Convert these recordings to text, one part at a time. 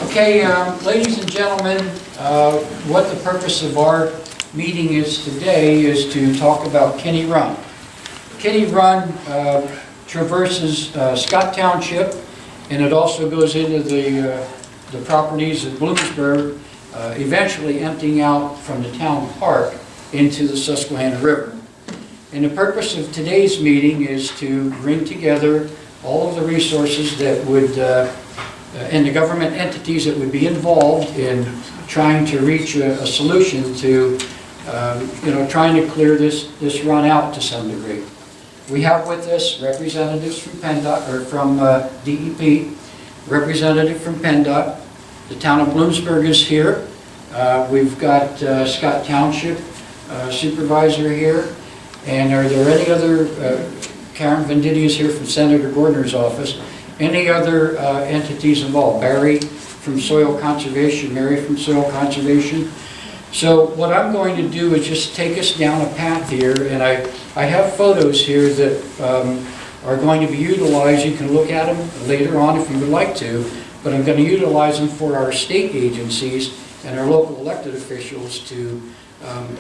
Okay, ladies and gentlemen, what the purpose of our meeting is today is to talk about Kinney Run. Kinney Run traverses Scott Township, and it also goes into the properties of Bloomsburg, eventually emptying out from the town park into the Susquehanna River. And the purpose of today's meeting is to bring together all of the resources that would and the government entities that would be involved in trying to reach a solution to, trying to clear this run out to some degree. We have with us representatives from PennDOT, or from DEP, representative from PennDOT. The town of Bloomsburg is here. We've got Scott Township supervisor here. And are there any other, Karen Venditti is here from Senator Gordner's office. Any other entities involved? Barry from Soil Conservation, Mary from Soil Conservation. So what I'm going to do is just take us down a path here, and I have photos here that are going to be utilized. You can look at them later on if you would like to, but I'm going to utilize them for our state agencies and our local elected officials to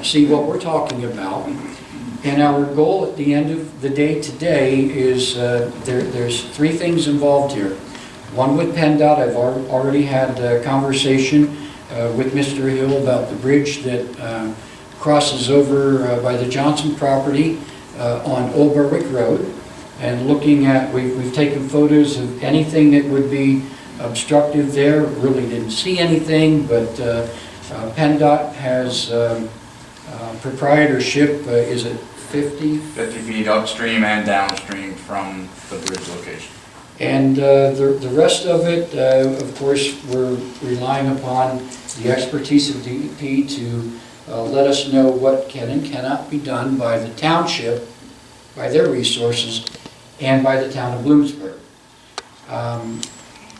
see what we're talking about. And our goal at the end of the day today is there's three things involved here. One with PennDOT. I've already had a conversation with Mr. Hill about the bridge that crosses over by the Johnson property on Old Berwick Road. And looking at, we've taken photos of anything that would be obstructive there. Really didn't see anything, but PennDOT has proprietorship, is it 50? 50 feet upstream and downstream from the bridge location. And the rest of it, of course, we're relying upon the expertise of DEP to let us know what can and cannot be done by the township, by their resources, and by the town of Bloomsburg.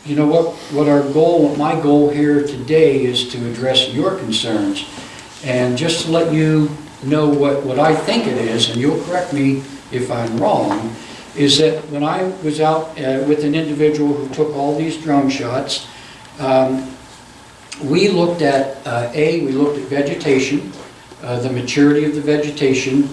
You know what our goal, my goal here today is to address your concerns. And just to let you know what I think it is, and you'll correct me if I'm wrong, is that when I was out with an individual who took all these drone shots, we looked at, we looked at vegetation, the maturity of the vegetation.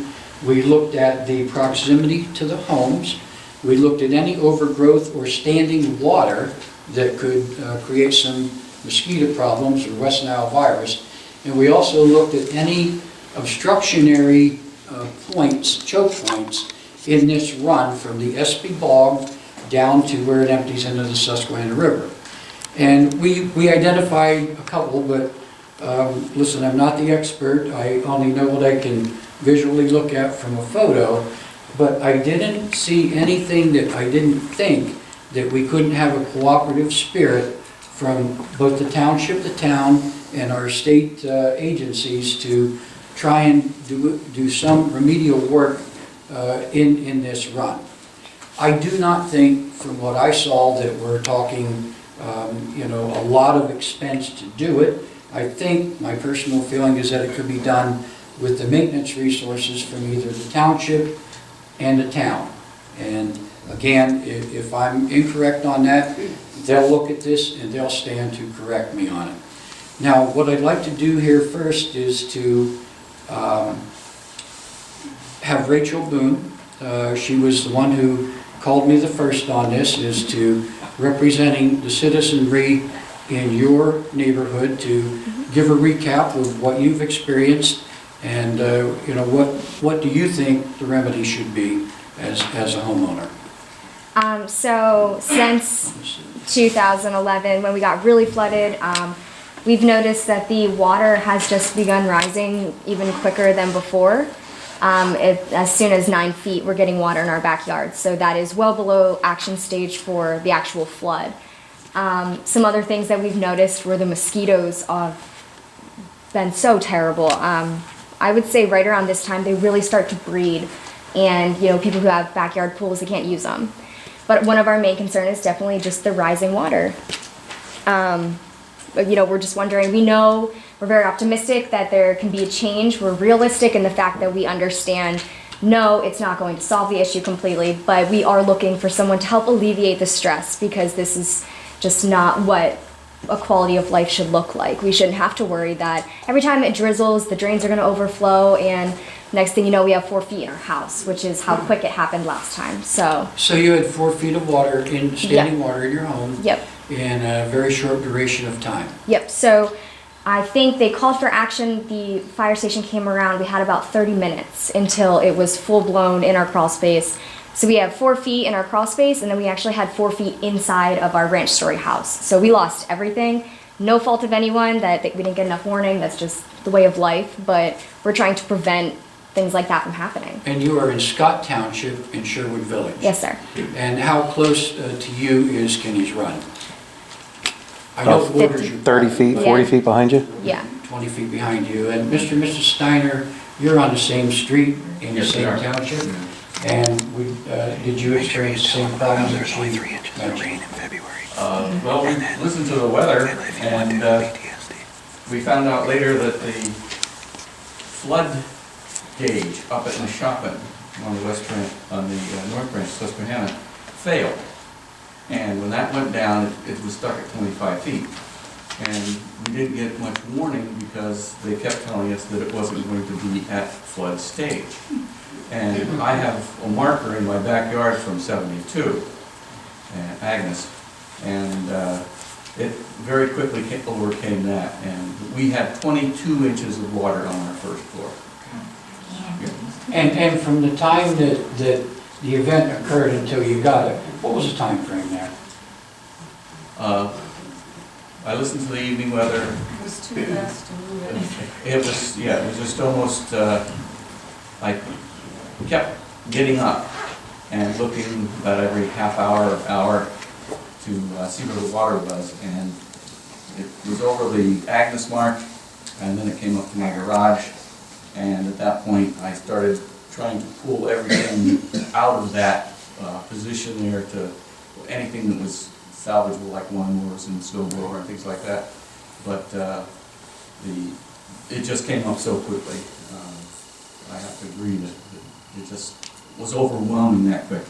We looked at the proximity to the homes. We looked at any overgrowth or standing water that could create some mosquito problems or West Nile virus. And we also looked at any obstructionary points, choke points, in this run from the Espy Bog down to where it empties into the Susquehanna River. And we identified a couple, but listen, I'm not the expert. I only know what I can visually look at from a photo, but I didn't see anything that I didn't think that we couldn't have a cooperative spirit from both the township, the town, and our state agencies to try and do some remedial work in this run. I do not think, from what I saw, that we're talking, a lot of expense to do it. I think my personal feeling is that it could be done with the maintenance resources from either the township and the town. And again, if I'm incorrect on that, they'll look at this and they'll stand to correct me on it. Now, what I'd like to do here first is to have Rachel Boone. She was the one who called me the first on this, is to representing the citizenry in your neighborhood to give a recap of what you've experienced and what do you think the remedy should be as a homeowner. So since 2011, when we got really flooded, we've noticed that the water has just begun rising even quicker than before. As soon as 9 feet, we're getting water in our backyard. So that is well below action stage for the actual flood. Some other things that we've noticed were the mosquitoes have been so terrible. I would say right around this time, they really start to breed. And, people who have backyard pools, they can't use them. But one of our main concerns is definitely just the rising water. We're just wondering, we're very optimistic that there can be a change. We're realistic in the fact that we understand, no, it's not going to solve the issue completely, but we are looking for someone to help alleviate the stress because this is just not what a quality of life should look like. We shouldn't have to worry that every time it drizzles, the drains are going to overflow, and next thing you know, we have 4 feet in our house, which is how quick it happened last time. So you had 4 feet of water, standing water in your home? Yep. In a very short duration of time? Yep. So I think they called for action. The fire station came around. We had about 30 minutes until it was full blown in our crawl space. So we have 4 feet in our crawl space, and then we actually had 4 feet inside of our ranch story house. So we lost everything. No fault of anyone that we didn't get enough warning. That's just the way of life. But we're trying to prevent things like that from happening. And you are in Scott Township in Sherwood Village? Yes, sir. And how close to you is Kinney's Run? I know About borders 50. your 30 property, feet, but 40 feet behind you? Yeah. 20 feet behind you. And Mr. and Mrs. Steiner, you're on the same street in the Yes, we same are. township? And did you experience the same problems that she mentioned? Well, we listened to the weather, and we found out later that the flood gauge up at Neshoppin on the west branch, on the north branch, Susquehanna, failed. And when that went down, it was stuck at 25 feet. And we didn't get much warning because they kept telling us that it wasn't going to be at flood stage. And I have a marker in my backyard from '72, Agnes, and it very quickly overcame that. And we had 22 inches of water on our first floor. And from the time that the event occurred until you got it, what was the time frame there? I listened to the evening weather. It was too fast to move it. It was, yeah, it was just almost, I kept getting up and looking about every half hour or hour to see where the water was. And it was over the Agnes mark, and then it came up to my garage. And at that point, I started trying to pull everything out of that position there, to anything that was salvageable, like lawnmowers and snowblower and things like that. But it just came up so quickly. I have to agree that it just was overwhelming that quick.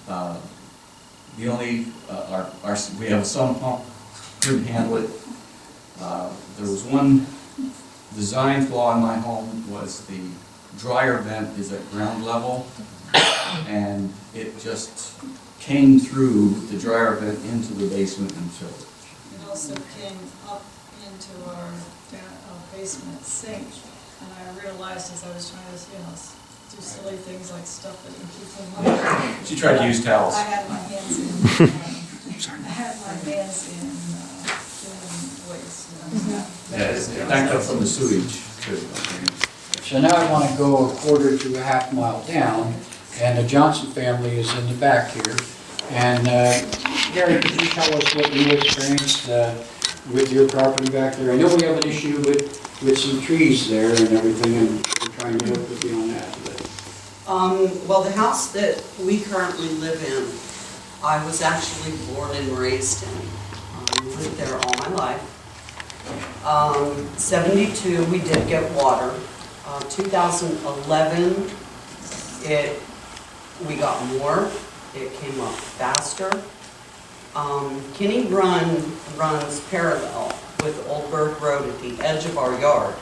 The only, we have a sump pump, couldn't handle it. There was one design flaw in my home, was the dryer vent is at ground level, and it just came through the dryer vent into the basement and filled it. It also came up into our basement sink, and I realized as I was trying to, do silly things like stuff that you keep in my. She tried to use towels. I had my hands in, doing waste. Yeah, it backed up from the sewage too. So now I want to go a quarter to a half mile down, and the Johnson family is in the back here. And Gary, could you tell us what you experienced with your property back there? I know we have an issue with some trees there and everything, and we're trying to work with you on that. Well, the house that we currently live in, I was actually born and raised in. Lived there all my life. 72, we did get water. 2011, we got more. It came up faster. Kinney Run runs parallel with Old Bird Road at the edge of our yard.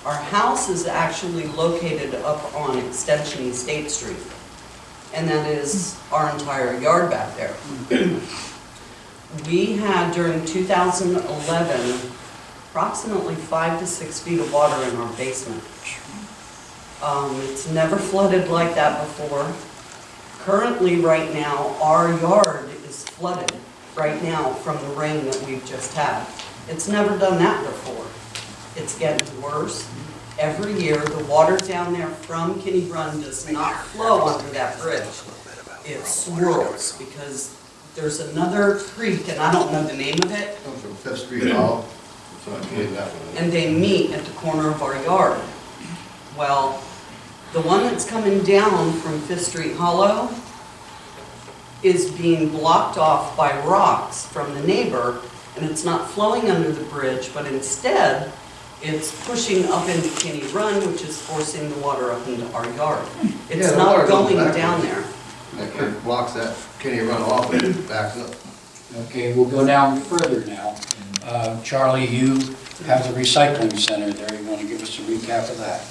Our house is actually located up on Extension State Street, and that is our entire yard back there. We had, during 2011, approximately 5 to 6 feet of water in our basement. It's never flooded like that before. Currently, right now, our yard is flooded right now from the rain that we've just had. It's never done that before. It's getting worse. Every year, the water down there from Kinney Run does not flow under that bridge. It swirls because there's another creek, and I don't know the name of it. Comes from Fifth Street Hall, so I gave that one. And they meet at the corner of our yard. Well, the one that's coming down from Fifth Street Hollow is being blocked off by rocks from the neighbor, and it's not flowing under the bridge, but instead it's pushing up into Kinney Run, which is forcing the water up into our yard. It's Yeah, the not water goes going backwards. down there. That kid blocks that Kinney Run off and it backs up. Okay, we'll go down further now. Charlie, you have the recycling center there. You want to give us a recap of that?